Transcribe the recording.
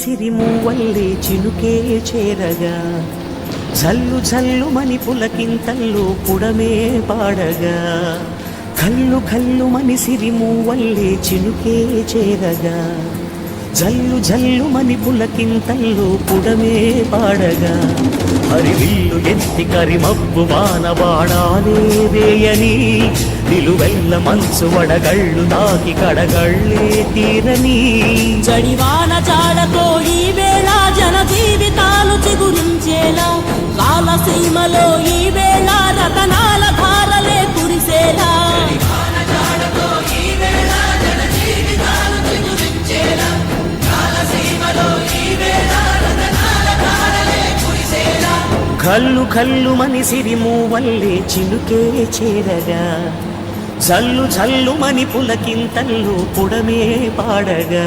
సిరిమూవల్లే చినుకే చేరగా జల్లు జల్లు మని పులకింతల్లో పుడమే పాడగా కల్లు కల్లు మని సిరిమూవల్లే చినుకే చేరగా జల్లు జల్లు మని పులకింతల్లో పుడమే పాడగా హరివిల్లు ఎత్తి కరిమబ్బు వానవాడాలే వేయని నిలువెల్ల మంచు వడగళ్ళు దాకి కడగళ్ళే తీరని జడివాన జాడతో ఈ వేళ జన జీవితాలు చిగురించేలా కాలసీమలో ఈ వేళ రతనాల ధారలే కురిసేలా కల్లు కల్లు మని సిరిమూవల్లే చినుకే చేరగా జల్లు జల్లు మని పులకింతల్లో పుడమే పాడగా